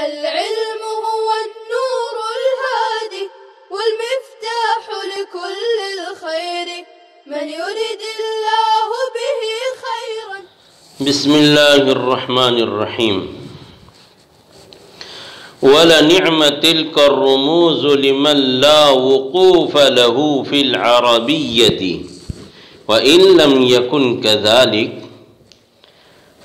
العلم هو النور الهادي والمفتاح لكل الخير من يريد الله به خيرا. بسم الله الرحمن الرحيم. وَلَنِعْمَ تِلْكَ الرُّمُوزُ لِمَنْ لَا وُقُوفَ لَهُ فِي الْعَرَبِيَّةِ وَإِنْ لَمْ يَكُنْ كَذَلِكَ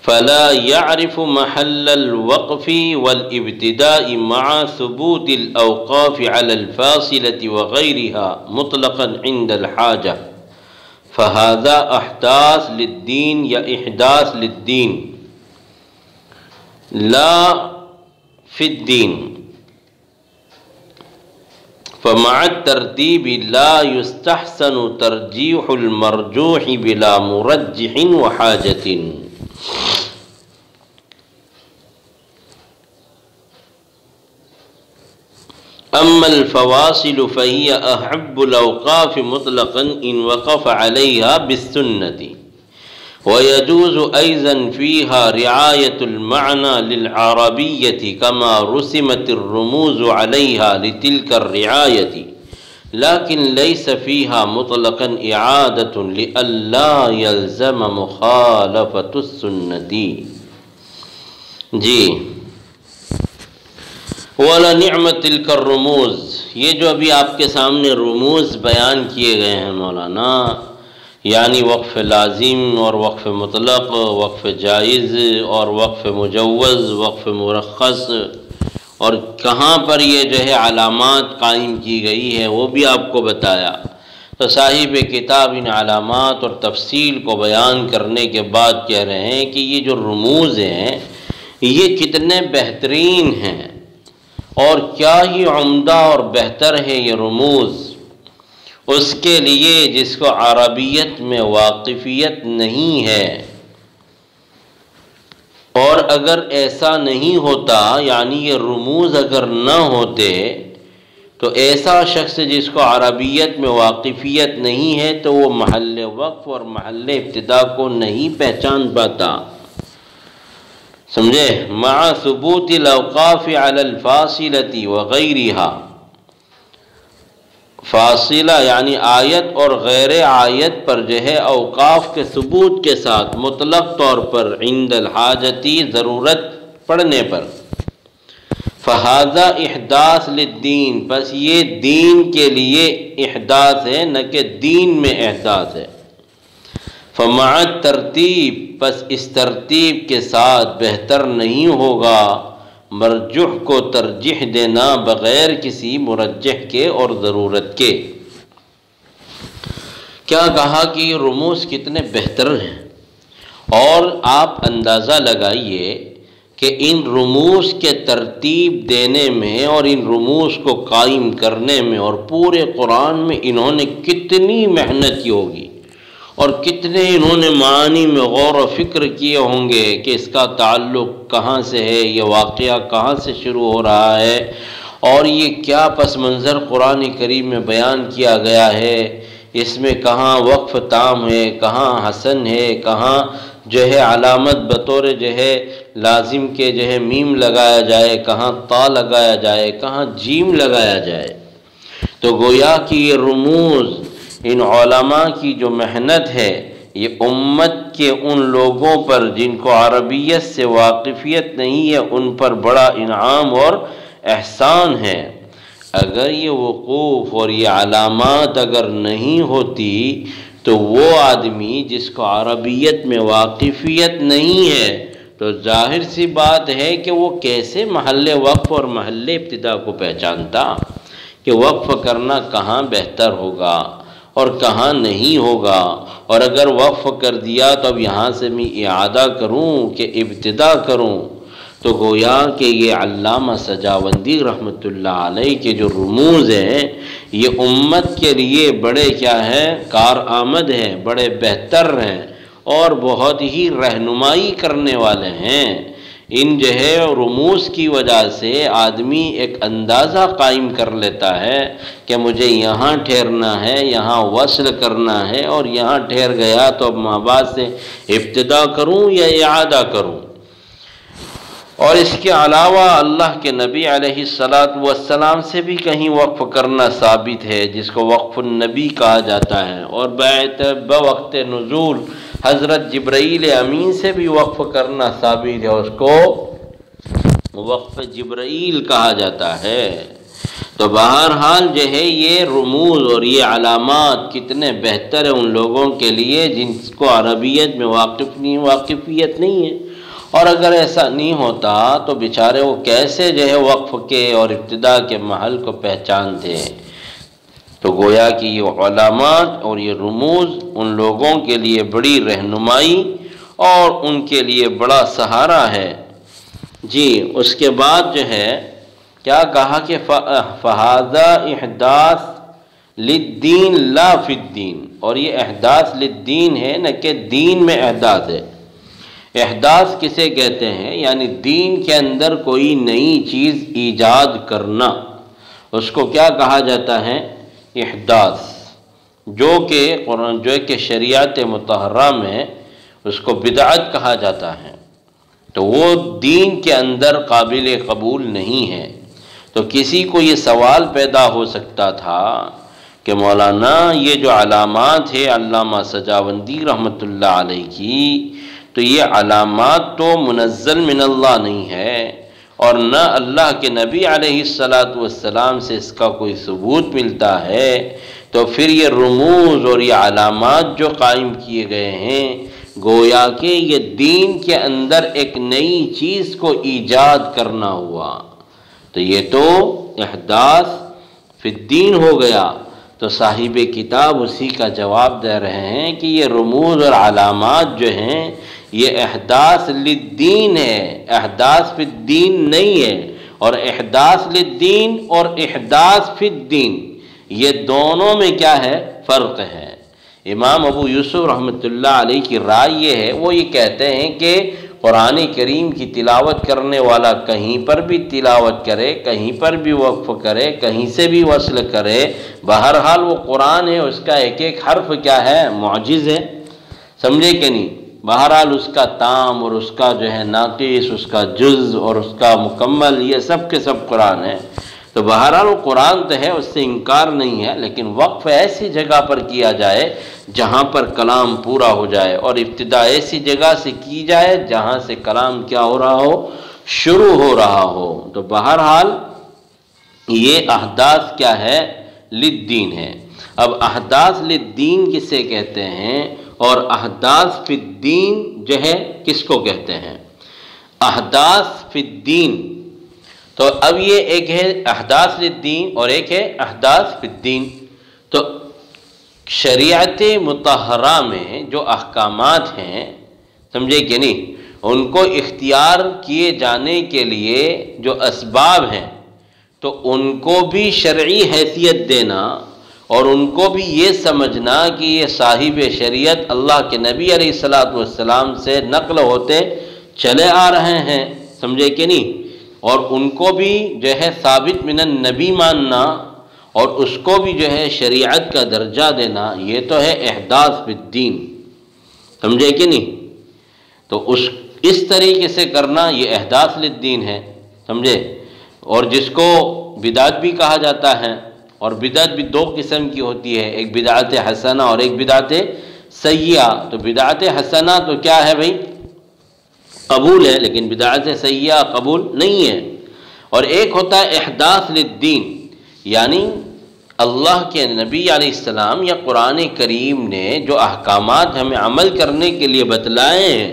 فَلَا يَعْرِفُ مَحَلَّ الْوَقْفِ وَالْإِبْتِدَاءِ مَعَ ثُبُوتِ الْأَوْقَافِ عَلَى الْفَاصِلَةِ وَغَيْرِهَا مُطْلَقًا عِنْدَ الْحَاجَةِ فَهَذَا أَحْدَاثٌ لِلدِّينِ یا إحداث للدين لا في الدين. فمع الترتيب لا يستحسن ترجيح المرجوح بلا مرجح وحاجة. أما الفواصل فهي أحب الأوقاف مطلقا إن وقف عليها بالسنة. ويجوز أيضا فيها رعاية المعنى للعربية كما رسمت الرموز عليها لتلك الرعاية، لكن ليس فيها مطلقا إعادة لئلا يلزم مخالفة السنة. جی وَلَنِعْمَ تِلْكَ الرُّمُوز، یہ جو ابھی آپ کے سامنے رموز بیان کیے گئے ہیں مولانا، یعنی وقف لازم اور وقف مطلق، وقف جائز اور وقف مجوز، وقف مرخص، اور کہاں پر یہ جو ہے علامات قائم کی گئی ہے وہ بھی آپ کو بتایا. تو صاحب کتاب ان علامات اور تفصیل کو بیان کرنے کے بعد کہہ رہے ہیں کہ یہ جو رموز ہیں یہ کتنے بہترین ہیں اور کیا ہی عمدہ اور بہتر ہے یہ رموز اس کے لیے جس کو عربیت میں واقفیت نہیں ہے. اور اگر ایسا نہیں ہوتا، یعنی یہ رموز اگر نہ ہوتے تو ایسا شخص جس کو عربیت میں واقفیت نہیں ہے تو وہ محل وقف اور محل ابتدا کو نہیں پہچان پاتا. سمجھے؟ مع ثبوت الاوقاف علی الفاصلۃ وغیرها، فاصلہ یعنی آیت اور غیر آیت پر جو ہے اوقاف کے ثبوت کے ساتھ مطلق طور پر عند الحاجتی ضرورت پڑنے پر. فہذا احداث للدین، بس یہ دین کے لیے احداث ہے نہ کہ دین میں احداث ہے. فمع ترتیب، بس اس ترتیب کے ساتھ بہتر نہیں ہوگا مرجح کو ترجیح دینا بغیر کسی مرجح کے اور ضرورت کے. کیا کہا کہ یہ رموز کتنے بہتر ہیں، اور آپ اندازہ لگائیے کہ ان رموز کے ترتیب دینے میں اور ان رموز کو قائم کرنے میں اور پورے قرآن میں انہوں نے کتنی محنت کی ہوگی اور کتنے انہوں نے معانی میں غور و فکر کیے ہوں گے کہ اس کا تعلق کہاں سے ہے، یہ واقعہ کہاں سے شروع ہو رہا ہے، اور یہ کیا پس منظر قرآن کریم میں بیان کیا گیا ہے، اس میں کہاں وقف تام ہے، کہاں حسن ہے، کہاں جو ہے علامت بطور جو ہے لازم کے جو ہے میم لگایا جائے، کہاں تا لگایا جائے، کہاں جیم لگایا جائے. تو گویا کہ یہ رموز ان علماء کی جو محنت ہے یہ امت کے ان لوگوں پر جن کو عربیت سے واقفیت نہیں ہے ان پر بڑا انعام اور احسان ہے. اگر یہ وقوف اور یہ علامات اگر نہیں ہوتی تو وہ آدمی جس کو عربیت میں واقفیت نہیں ہے تو ظاہر سی بات ہے کہ وہ کیسے محل وقف اور محل ابتدا کو پہچانتا کہ وقف کرنا کہاں بہتر ہوگا اور کہاں نہیں ہوگا، اور اگر وقف کر دیا تو اب یہاں سے میں اعادہ کروں کہ ابتدا کروں. تو گویا کہ یہ علامہ سجاوندی رحمۃ اللہ علیہ کے جو رموز ہیں یہ امت کے لیے بڑے کیا ہیں کارآمد ہیں، بڑے بہتر ہیں اور بہت ہی رہنمائی کرنے والے ہیں. ان جو ہے رموز کی وجہ سے آدمی ایک اندازہ قائم کر لیتا ہے کہ مجھے یہاں ٹھہرنا ہے، یہاں وصل کرنا ہے، اور یہاں ٹھہر گیا تو اب ماں بعد سے ابتدا کروں یا اعادہ کروں. اور اس کے علاوہ اللہ کے نبی علیہ السلام سے بھی کہیں وقف کرنا ثابت ہے، جس کو وقف النبی کہا جاتا ہے، اور بوقت نزول حضرت جبرائیل امین سے بھی وقف کرنا ثابت ہے، اس کو وقف جبرائیل کہا جاتا ہے۔ تو بہرحال جو ہے یہ رموز اور یہ علامات کتنے بہتر ہیں ان لوگوں کے لیے جن کو عربیت میں واقفیت نہیں ہے، اور اگر ایسا نہیں ہوتا تو بیچارے وہ کیسے جو ہے وقف کے اور ابتدا کے محل کو پہچانتے ہیں۔ تو گویا کہ یہ علامات اور یہ رموز ان لوگوں کے لیے بڑی رہنمائی اور ان کے لیے بڑا سہارا ہے۔ جی اس کے بعد جو ہے کیا کہا کہ فہذا احداث للدین لا فی الدین، اور یہ احداث للدین ہے نہ کہ دین میں احداث ہے۔ احداث کسے کہتے ہیں؟ یعنی دین کے اندر کوئی نئی چیز ایجاد کرنا، اس کو کیا کہا جاتا ہے؟ احداث، جو کہ شریعت مطہرہ میں اس کو بدعت کہا جاتا ہے، تو وہ دین کے اندر قابل قبول نہیں ہے۔ تو کسی کو یہ سوال پیدا ہو سکتا تھا کہ مولانا یہ جو علامات ہے علامہ سجاوندی رحمۃ اللہ علیہ کی، تو یہ علامات تو منزل من اللہ نہیں ہے، اور نہ اللہ کے نبی علیہ السلام سے اس کا کوئی ثبوت ملتا ہے، تو پھر یہ رموز اور یہ علامات جو قائم کیے گئے ہیں گویا کہ یہ دین کے اندر ایک نئی چیز کو ایجاد کرنا ہوا، تو یہ تو احداث فی الدین ہو گیا۔ تو صاحب کتاب اسی کا جواب دے رہے ہیں کہ یہ رموز اور علامات جو ہیں یہ احداث للدین ہے، احداث فی الدین نہیں ہے، اور احداث للدین اور احداث فی الدین یہ دونوں میں کیا ہے؟ فرق ہے۔ امام ابو یوسف رحمۃ اللہ علیہ کی رائے یہ ہے، وہ یہ کہتے ہیں کہ قرآن کریم کی تلاوت کرنے والا کہیں پر بھی تلاوت کرے، کہیں پر بھی وقف کرے، کہیں سے بھی وصل کرے، بہرحال وہ قرآن ہے، اس کا ایک ایک حرف کیا ہے؟ معجز ہے، سمجھے کہ نہیں؟ بہرحال اس کا تام اور اس کا جو ہے ناقص، اس کا جز اور اس کا مکمل، یہ سب کے سب قرآن ہے۔ تو بہرحال وہ قرآن تو ہے، اس سے انکار نہیں ہے، لیکن وقف ایسی جگہ پر کیا جائے جہاں پر کلام پورا ہو جائے، اور ابتدا ایسی جگہ سے کی جائے جہاں سے کلام کیا ہو رہا ہو؟ شروع ہو رہا ہو۔ تو بہرحال یہ احداث کیا ہے؟ للدین ہے۔ اب احداث للدین کسے کہتے ہیں اور احداث فی الدین جو ہے کس کو کہتے ہیں؟ احداث فی الدین، تو اب یہ ایک ہے احداث للدین اور ایک ہے احداث فی الدین۔ تو شریعت مطہرہ میں جو احکامات ہیں، سمجھے کہ نہیں، ان کو اختیار کیے جانے کے لیے جو اسباب ہیں تو ان کو بھی شرعی حیثیت دینا، اور ان کو بھی یہ سمجھنا کہ یہ صاحب شریعت اللہ کے نبی علیہ السلام سے نقل ہوتے چلے آ رہے ہیں، سمجھے کہ نہیں، اور ان کو بھی جو ہے ثابت من النبی ماننا، اور اس کو بھی جو ہے شریعت کا درجہ دینا، یہ تو ہے احداث فی الدین، سمجھے کہ نہیں؟ تو اس طریقے سے کرنا یہ احداث للدین ہے، سمجھے؟ اور جس کو بدعت بھی کہا جاتا ہے، اور بدعت بھی دو قسم کی ہوتی ہے، ایک بدعت حسنہ اور ایک بدعت سیئہ۔ تو بدعت حسنہ تو کیا ہے بھائی؟ قبول ہے، لیکن بدعت سیئہ قبول نہیں ہے۔ اور ایک ہوتا ہے احداث للدین، یعنی اللہ کے نبی علیہ السلام یا قرآن کریم نے جو احکامات ہمیں عمل کرنے کے لیے بتلائے ہیں،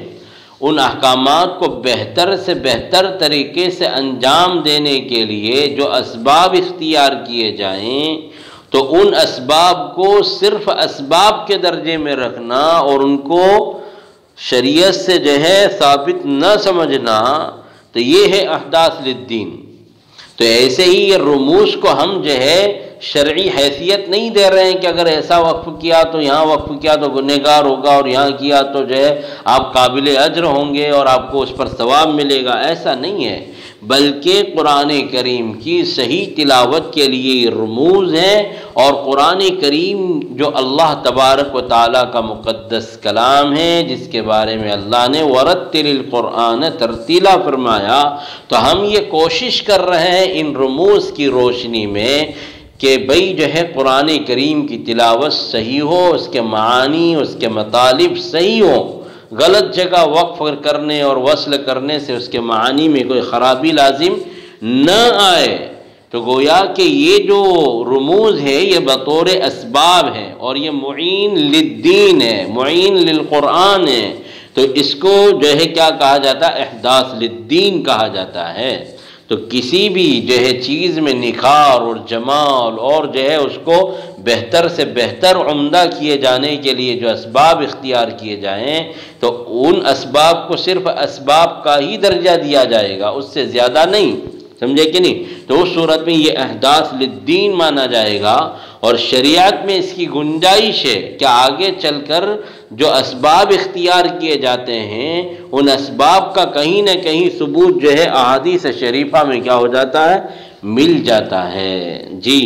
ان احکامات کو بہتر سے بہتر طریقے سے انجام دینے کے لیے جو اسباب اختیار کیے جائیں، تو ان اسباب کو صرف اسباب کے درجے میں رکھنا اور ان کو شریعت سے جو ہے ثابت نہ سمجھنا، تو یہ ہے احداث للدین۔ تو ایسے ہی یہ رموز کو ہم جو ہے شرعی حیثیت نہیں دے رہے ہیں کہ اگر ایسا وقف کیا تو یہاں وقف کیا تو گنہگار ہوگا، اور یہاں کیا تو جو ہے آپ قابل اجر ہوں گے اور آپ کو اس پر ثواب ملے گا، ایسا نہیں ہے، بلکہ قرآن کریم کی صحیح تلاوت کے لیے یہ رموز ہیں، اور قرآن کریم جو اللہ تبارک و تعالیٰ کا مقدس کلام ہے، جس کے بارے میں اللہ نے وَرَتِّلِ الْقُرْآنَ تَرْتِیلًا فرمایا، تو ہم یہ کوشش کر رہے ہیں ان رموز کی روشنی میں کہ بھئی جو ہے قرآن کریم کی تلاوت صحیح ہو، اس کے معانی، اس کے مطالب صحیح ہوں، غلط جگہ وقف کرنے اور وصل کرنے سے اس کے معانی میں کوئی خرابی لازم نہ آئے۔ تو گویا کہ یہ جو رموز ہے یہ بطور اسباب ہے، اور یہ معین للدین ہے، معین للقرآن ہے، تو اس کو جو ہے کیا کہا جاتا ہے؟ احداث للدین کہا جاتا ہے۔ تو کسی بھی جو ہے چیز میں نکھار اور جمال اور جو ہے اس کو بہتر سے بہتر عمدہ کیے جانے کے لیے جو اسباب اختیار کیے جائیں، تو ان اسباب کو صرف اسباب کا ہی درجہ دیا جائے گا، اس سے زیادہ نہیں، سمجھے کہ نہیں؟ تو اس صورت میں یہ احداث للدین مانا جائے گا، اور شریعت میں اس کی گنجائش ہے کہ آگے چل کر جو اسباب اختیار کیے جاتے ہیں ان اسباب کا کہیں نہ کہیں ثبوت جو ہے احادیث شریفہ میں کیا ہو جاتا ہے؟ مل جاتا ہے۔ جی،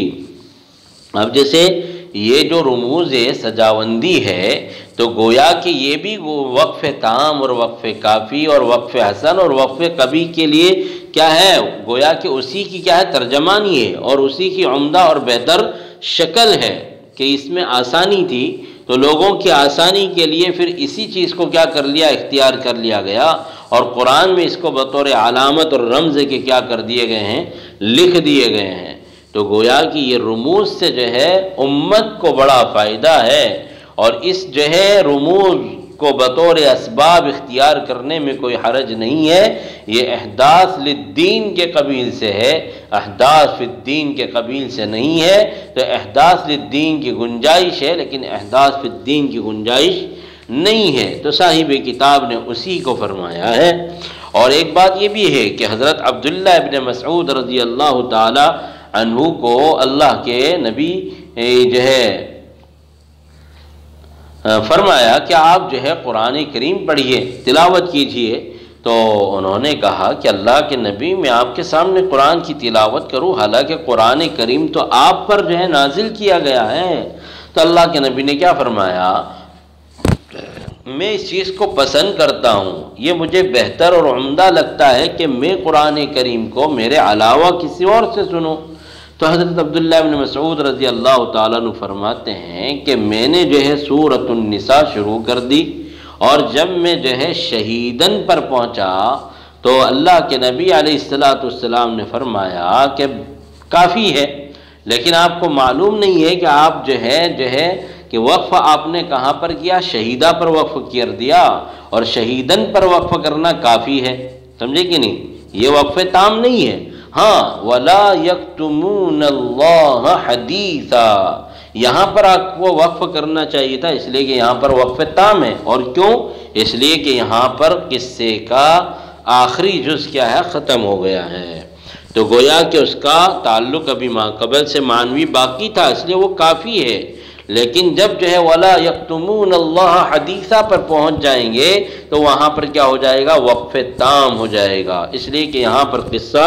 اب جیسے یہ جو رموز سجاوندی ہے، تو گویا کہ یہ بھی وقف تام اور وقف کافی اور وقف حسن اور وقف کبھی کے لیے کیا ہے؟ گویا کہ اسی کی کیا ہے؟ ترجمانی ہے، اور اسی کی عمدہ اور بہتر شکل ہے کہ اس میں آسانی تھی، تو لوگوں کی آسانی کے لیے پھر اسی چیز کو کیا کر لیا؟ اختیار کر لیا گیا، اور قرآن میں اس کو بطور علامت اور رمز کے کیا کر دیے گئے ہیں؟ لکھ دیے گئے ہیں۔ تو گویا کہ یہ رموز سے جو ہے امت کو بڑا فائدہ ہے، اور اس جو ہے رموز کو بطور اسباب اختیار کرنے میں کوئی حرج نہیں ہے۔ یہ احداث للدین کے قبیل سے ہے، احداث فی الدین کے قبیل سے نہیں ہے۔ تو احداث للدین کی گنجائش ہے، لیکن احداث فی الدین کی گنجائش نہیں ہے۔ تو صاحب کتاب نے اسی کو فرمایا ہے۔ اور ایک بات یہ بھی ہے کہ حضرت عبداللہ ابن مسعود رضی اللہ تعالی عنہ کو اللہ کے نبی جو ہے فرمایا کہ آپ جو ہے قرآن کریم پڑھیے، تلاوت کیجئے، تو انہوں نے کہا کہ اللہ کے نبی میں آپ کے سامنے قرآن کی تلاوت کروں، حالانکہ قرآن کریم تو آپ پر جو ہے نازل کیا گیا ہے۔ تو اللہ کے نبی نے کیا فرمایا؟ میں اس چیز کو پسند کرتا ہوں، یہ مجھے بہتر اور عمدہ لگتا ہے کہ میں قرآن کریم کو میرے علاوہ کسی اور سے سنوں۔ تو حضرت عبداللہ بن مسعود رضی اللہ تعالیٰ عنہ فرماتے ہیں کہ میں نے جو ہے سورۃ النساء شروع کر دی، اور جب میں جو ہے شہیدن پر پہنچا تو اللہ کے نبی علیہ السلام نے فرمایا کہ کافی ہے، لیکن آپ کو معلوم نہیں ہے کہ آپ جو ہے کہ وقف آپ نے کہاں پر کیا؟ شہیدہ پر وقف کر دیا، اور شہیدن پر وقف کرنا کافی ہے، سمجھے کہ نہیں؟ یہ وقف تام نہیں ہے۔ ہاں، وَلَا يَكْتُمُونَ اللَّهَ حَدِيثًا، یہاں پر آپ کو وقف کرنا چاہیے تھا، اس لیے کہ یہاں پر وقف تام ہے۔ اور کیوں؟ اس لیے کہ یہاں پر قصے کا آخری جز کیا ہے؟ ختم ہو گیا ہے، تو گویا کہ اس کا تعلق ابھی ماقبل سے معنوی باقی تھا، اس لیے وہ کافی ہے۔ لیکن جب جو ہے وَلَا يَكْتُمُونَ اللَّهَ حَدِيثًا پر پہنچ جائیں گے تو وہاں پر کیا ہو جائے گا؟ وقف تام ہو جائے گا، اس لیے کہ یہاں پر قصہ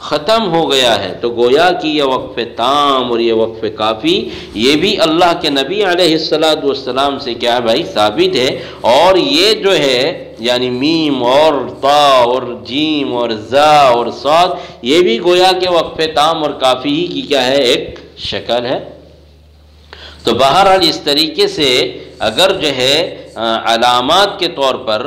ختم ہو گیا ہے۔ تو گویا کہ یہ وقف تام اور یہ وقف کافی، یہ بھی اللہ کے نبی علیہ السلام سے کیا ہے بھائی؟ ثابت ہے۔ اور یہ جو ہے یعنی میم اور طا اور جیم اور زا اور صاد، یہ بھی گویا کہ وقف تام اور کافی ہی کی کیا ہے؟ ایک شکل ہے۔ تو بہرحال اس طریقے سے اگر جو ہے علامات کے طور پر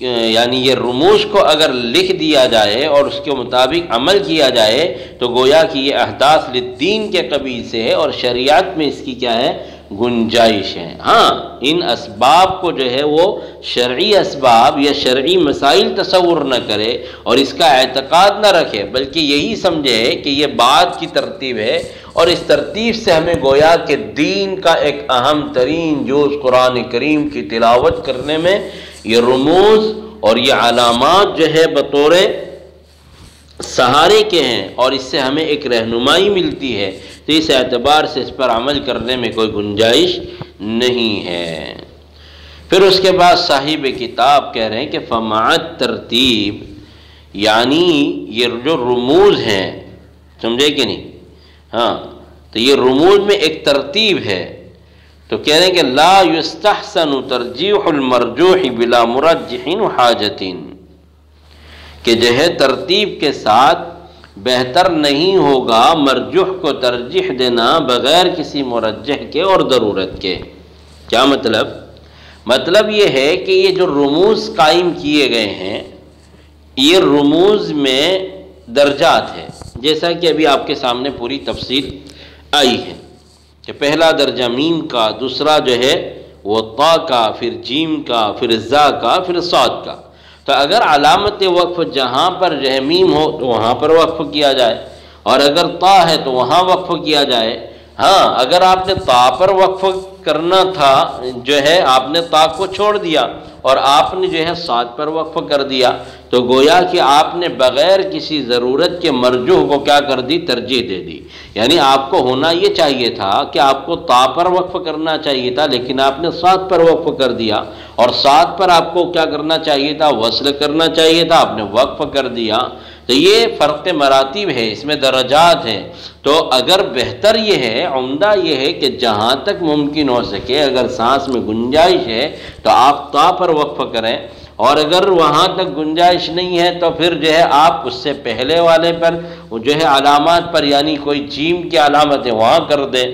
یعنی یہ رموز کو اگر لکھ دیا جائے اور اس کے مطابق عمل کیا جائے تو گویا کہ یہ احداث للدین کے قبیل سے ہے، اور شریعت میں اس کی کیا ہے؟ گنجائش ہے۔ ہاں، ان اسباب کو جو ہے وہ شرعی اسباب یا شرعی مسائل تصور نہ کرے اور اس کا اعتقاد نہ رکھے، بلکہ یہی سمجھے کہ یہ بعد کی ترتیب ہے، اور اس ترتیب سے ہمیں گویا کہ دین کا ایک اہم ترین جز قرآن کریم کی تلاوت کرنے میں یہ رموز اور یہ علامات جو ہے بطور سہارے کے ہیں، اور اس سے ہمیں ایک رہنمائی ملتی ہے، تو اس اعتبار سے اس پر عمل کرنے میں کوئی گنجائش نہیں ہے۔ پھر اس کے بعد صاحب کتاب کہہ رہے ہیں کہ فَمَعَ الترتیب، یعنی یہ جو رموز ہیں، سمجھے کہ نہیں؟ ہاں، تو یہ رموز میں ایک ترتیب ہے، تو کہہ رہے ہیں کہ لا یستحسن ترجیح المرجوح بلا مرجح حاجت، کہ جو ہے ترتیب کے ساتھ بہتر نہیں ہوگا مرجوح کو ترجیح دینا بغیر کسی مرجح کے اور ضرورت کے۔ کیا مطلب؟ مطلب یہ ہے کہ یہ جو رموز قائم کیے گئے ہیں، یہ رموز میں درجات ہیں، جیسا کہ ابھی آپ کے سامنے پوری تفصیل آئی ہے کہ پہلا درجہ میم کا، دوسرا جو ہے وہ طا کا، پھر جیم کا، پھر زا کا، پھر صاد کا۔ تو اگر علامت وقف جہاں پر جو ہے میم ہو تو وہاں پر وقف کیا جائے، اور اگر طا ہے تو وہاں وقف کیا جائے۔ ہاں، اگر آپ نے طا پر وقف کرنا تھا، جو ہے آپ نے طا کو چھوڑ دیا اور آپ نے جو ہے صاد پر وقف کر دیا، تو گویا کہ آپ نے بغیر کسی ضرورت کے مرجوح کو کیا کر دی؟ ترجیح دے دی۔ یعنی آپ کو ہونا یہ چاہیے تھا کہ آپ کو طا پر وقف کرنا چاہیے تھا، لیکن آپ نے صاد پر وقف کر دیا، اور صاد پر آپ کو کیا کرنا چاہیے تھا؟ وصل کرنا چاہیے تھا، آپ نے وقف کر دیا۔ تو یہ فرق مراتب ہے، اس میں درجات ہیں۔ تو اگر بہتر یہ ہے، عمدہ یہ ہے کہ جہاں تک ممکن ہو سکے اگر سانس میں گنجائش ہے تو آپ طا پر وقف کریں، اور اگر وہاں تک گنجائش نہیں ہے تو پھر جو ہے آپ اس سے پہلے والے پر جو ہے علامات پر، یعنی کوئی جیم کی علامت ہے وہاں کر دیں،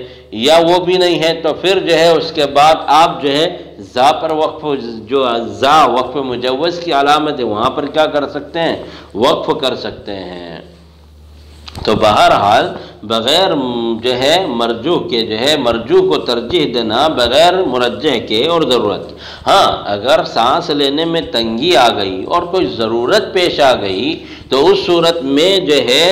یا وہ بھی نہیں ہے تو پھر جو ہے اس کے بعد آپ جو ہے زا پر وقف، جو زا وقف مجوز کی علامت ہے وہاں پر کیا کر سکتے ہیں؟ وقف کر سکتے ہیں۔ تو بہرحال بغیر جو ہے مرجوح کے، جو ہے مرجوح کو ترجیح دینا بغیر مرجح کے اور ضرورت۔ ہاں، اگر سانس لینے میں تنگی آ گئی اور کوئی ضرورت پیش آ گئی تو اس صورت میں جو ہے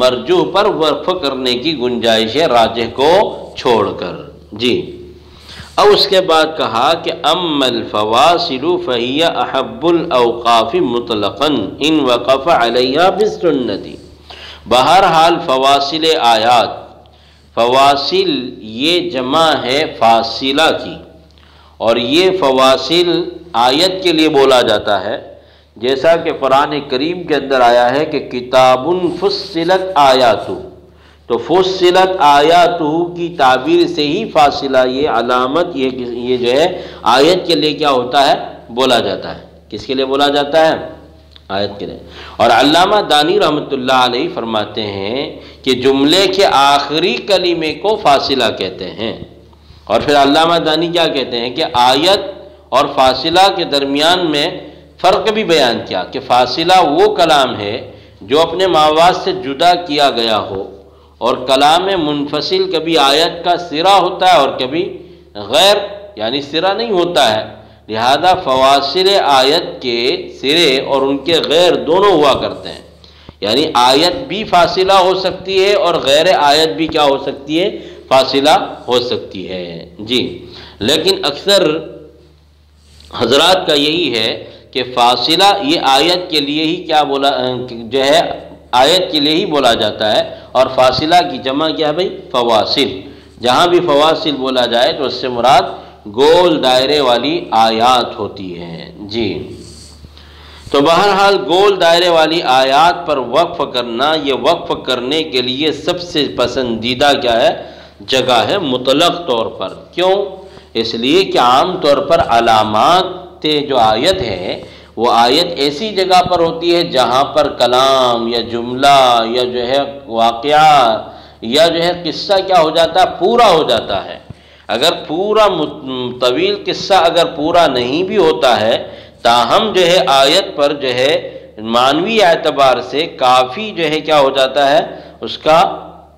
مرجوح پر وقف کرنے کی گنجائش ہے، راجح کو چھوڑ کر۔ جی، اب اس کے بعد کہا کہ اما الفواصل فہی احب الاوقاف مطلقا ان وقف علیہا بالسنت۔ بہرحال فواصل آیات، فواصل یہ جمع ہے فاصلہ کی، اور یہ فواصل آیت کے لیے بولا جاتا ہے، جیسا کہ قرآن کریم کے اندر آیا ہے کہ کتاب فصلت آیاتہ، تو فصلت آیاتہ کی تعبیر سے ہی فاصلہ، یہ علامت، یہ جو ہے آیت کے لیے کیا ہوتا ہے؟ بولا جاتا ہے۔ کس کے لیے بولا جاتا ہے؟ آیت کے لیے۔ اور علامہ دانی رحمۃ اللہ علیہ فرماتے ہیں کہ جملے کے آخری کلمے کو فاصلہ کہتے ہیں۔ اور پھر علامہ دانی کیا کہتے ہیں کہ آیت اور فاصلہ کے درمیان میں فرق بھی بیان کیا کہ فاصلہ وہ کلام ہے جو اپنے ماواد سے جدا کیا گیا ہو، اور کلام منفصل کبھی آیت کا سرا ہوتا ہے اور کبھی غیر، یعنی سرا نہیں ہوتا ہے، لہذا فواصل آیت کے سرے اور ان کے غیر دونوں ہوا کرتے ہیں، یعنی آیت بھی فاصلہ ہو سکتی ہے اور غیر آیت بھی کیا ہو سکتی ہے؟ فاصلہ ہو سکتی ہے۔ جی، لیکن اکثر حضرات کا یہی ہے کہ فاصلہ یہ آیت کے لیے ہی کیا بولا، جو ہے آیت کے لیے ہی بولا جاتا ہے، اور فاصلہ کی جمع کیا ہے بھائی؟ فواصل۔ جہاں بھی فواصل بولا جائے تو اس سے مراد گول دائرے والی آیات ہوتی ہیں۔ جی، تو بہرحال گول دائرے والی آیات پر وقف کرنا، یہ وقف کرنے کے لیے سب سے پسندیدہ کیا ہے؟ جگہ ہے مطلق طور پر۔ کیوں؟ اس لیے کہ عام طور پر علامات جو آیت ہے وہ آیت ایسی جگہ پر ہوتی ہے جہاں پر کلام یا جملہ یا جو ہے واقعہ یا جو ہے قصہ کیا ہو جاتا ہے؟ پورا ہو جاتا ہے۔ اگر پورا طویل قصہ اگر پورا نہیں بھی ہوتا ہے، تاہم جو ہے آیت پر جو ہے معنوی اعتبار سے کافی جو ہے کیا ہو جاتا ہے؟ اس کا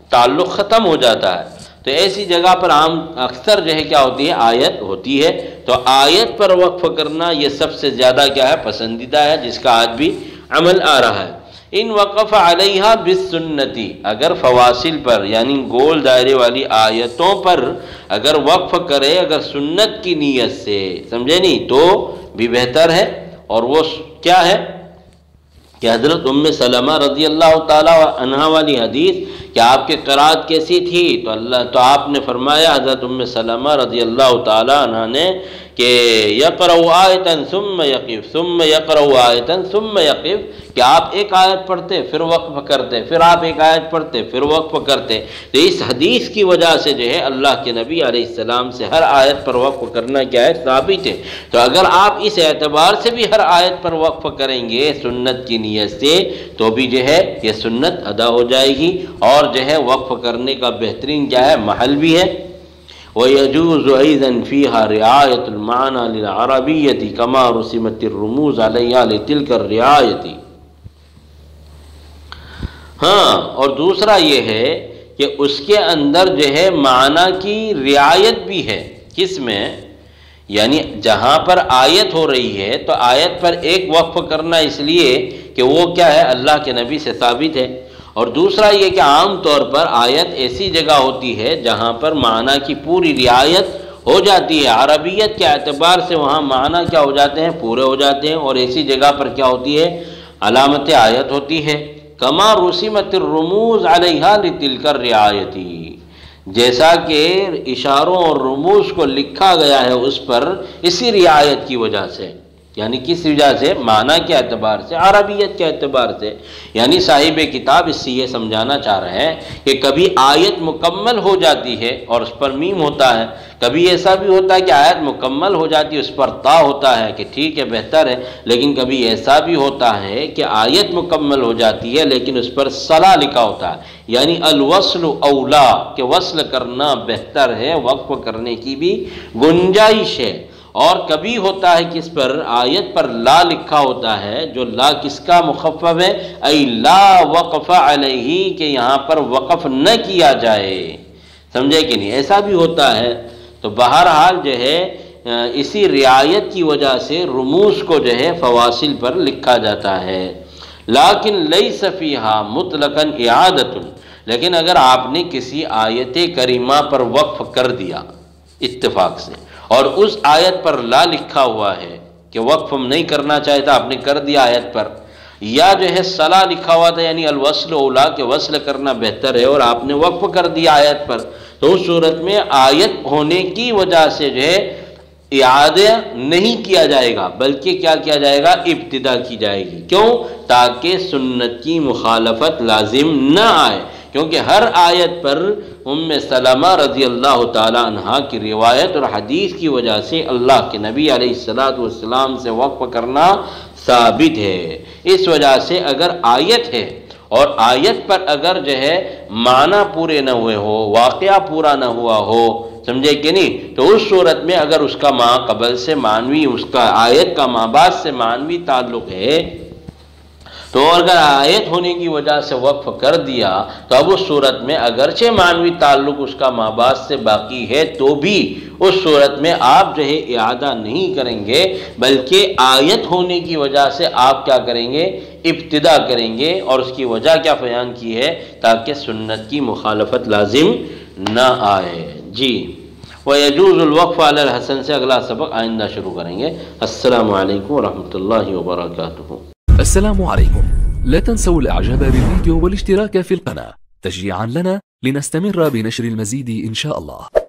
تعلق ختم ہو جاتا ہے۔ تو ایسی جگہ پر عام اکثر جو ہے کیا ہوتی ہے؟ آیت ہوتی ہے۔ تو آیت پر وقف کرنا یہ سب سے زیادہ کیا ہے؟ پسندیدہ ہے، جس کا آج بھی عمل آ رہا ہے۔ ان وقف علیہا بالسنتی، اگر فواصل پر یعنی گول دائرے والی آیتوں پر اگر وقف کرے اگر سنت کی نیت سے، سمجھے نہیں، تو بھی بہتر ہے۔ اور وہ کیا ہے کہ حضرت ام سلمہ رضی اللہ تعالی عنہا والی حدیث کہ آپ کی قرات کیسی تھی، تو آپ نے فرمایا، حضرت ام سلمہ رضی اللہ تعالی عنہا نے، کہ یقرأ آیتن ثم یقف ثم یقرأ آیتن ثم یقف، کہ آپ ایک آیت پڑھتے پھر وقف کرتے، پھر آپ ایک آیت پڑھتے پھر وقف کرتے۔ تو اس حدیث کی وجہ سے جو ہے اللہ کے نبی علیہ السلام سے ہر آیت پر وقف کرنا کیا ہے؟ ثابت ہے۔ تو اگر آپ اس اعتبار سے بھی ہر آیت پر وقف کریں گے سنت کی نیت سے تو بھی جو ہے یہ سنت ادا ہو جائے گی، اور جو ہے وقف کرنے کا بہترین کیا ہے؟ محل بھی ہے۔ وَيَجُوزُ أَيْضًا فِيهَا رِعَايَةُ الْمَعْنَى لِلْعَرَبِيَّةِ كَمَا رُسِمَتِ الرُّمُوزُ عَلَيْهَا لِتِلْكَ الرِّعَايَةِ۔ ہاں، اور دوسرا یہ ہے کہ اس کے اندر جو ہے معنی کی رعایت بھی ہے۔ کس میں؟ یعنی جہاں پر آیت ہو رہی ہے تو آیت پر ایک وقف کرنا اس لیے کہ وہ کیا ہے؟ اللہ کے نبی سے ثابت ہے۔ اور دوسرا یہ کہ عام طور پر آیت ایسی جگہ ہوتی ہے جہاں پر معنی کی پوری رعایت ہو جاتی ہے، عربیت کے اعتبار سے وہاں معنی کیا ہو جاتے ہیں؟ پورے ہو جاتے ہیں، اور ایسی جگہ پر کیا ہوتی ہے؟ علامت آیت ہوتی ہے۔ کما رسمت الرموز علیہا لتلک الرعایت، جیسا کہ اشاروں اور رموز کو لکھا گیا ہے اس پر اسی رعایت کی وجہ سے، یعنی کس وجہ سے؟ معنی کے اعتبار سے، عربیت کے اعتبار سے۔ یعنی صاحب کتاب اس سے یہ سمجھانا چاہ رہے ہیں کہ کبھی آیت مکمل ہو جاتی ہے اور اس پر میم ہوتا ہے، کبھی ایسا بھی ہوتا ہے کہ آیت مکمل ہو جاتی ہے اس پر تا ہوتا ہے کہ ٹھیک ہے بہتر ہے، لیکن کبھی ایسا بھی ہوتا ہے کہ آیت مکمل ہو جاتی ہے لیکن اس پر صلا لکھا ہوتا ہے، یعنی الوصل اولا، کہ وصل کرنا بہتر ہے، وقف کرنے کی بھی گنجائش ہے۔ اور کبھی ہوتا ہے کہ اس پر آیت پر لا لکھا ہوتا ہے، جو لا کس کا مخفف ہے؟ ای لا وقف علیہ، کہ یہاں پر وقف نہ کیا جائے، سمجھے کہ نہیں؟ ایسا بھی ہوتا ہے۔ تو بہرحال جو ہے اسی رعایت کی وجہ سے رموز کو جو ہے فواصل پر لکھا جاتا ہے۔ لیکن لیس فیہا مطلقاً اعادۃ، لیکن اگر آپ نے کسی آیت کریمہ پر وقف کر دیا اتفاق سے، اور اس آیت پر لا لکھا ہوا ہے کہ وقف نہیں کرنا چاہتا، آپ نے کر دیا آیت پر، یا جو ہے صلا لکھا ہوا تھا یعنی الوصل اولا، کہ وصل کرنا بہتر ہے، اور آپ نے وقف کر دیا آیت پر، تو اس صورت میں آیت ہونے کی وجہ سے جو ہے اعادہ نہیں کیا جائے گا، بلکہ کیا کیا جائے گا؟ ابتدا کی جائے گی۔ کیوں؟ تاکہ سنت کی مخالفت لازم نہ آئے، کیونکہ ہر آیت پر ام سلمہ رضی اللہ تعالی عنہ کی روایت اور حدیث کی وجہ سے اللہ کے نبی علیہ السلام سے وقف کرنا ثابت ہے۔ اس وجہ سے اگر آیت ہے اور آیت پر اگر جو ہے معنی پورے نہ ہوئے ہو، واقعہ پورا نہ ہوا ہو، سمجھے کہ نہیں؟ تو اس صورت میں اگر اس کا ما قبل سے معنوی، اس کا آیت کا ما بعد سے معنوی تعلق ہے، تو اگر آیت ہونے کی وجہ سے وقف کر دیا تو اب اس صورت میں اگرچہ معنوی تعلق اس کا ما بعد سے باقی ہے تو بھی اس صورت میں آپ جو ہے اعادہ نہیں کریں گے، بلکہ آیت ہونے کی وجہ سے آپ کیا کریں گے؟ ابتدا کریں گے، اور اس کی وجہ کیا بیان کی ہے؟ تاکہ سنت کی مخالفت لازم نہ آئے۔ جی، وَيَجُوزُ الْوَقْفُ عَلَى الْحَسَنِ سے اگلا سبق آئندہ شروع کریں گے۔ السلام علیکم ورحمۃ اللہ وبرکاتہ۔ السلام عليكم، لا تنسوا الاعجاب بالفيديو والاشتراك في القناة تشجيعا لنا لنستمر بنشر المزيد إن شاء الله.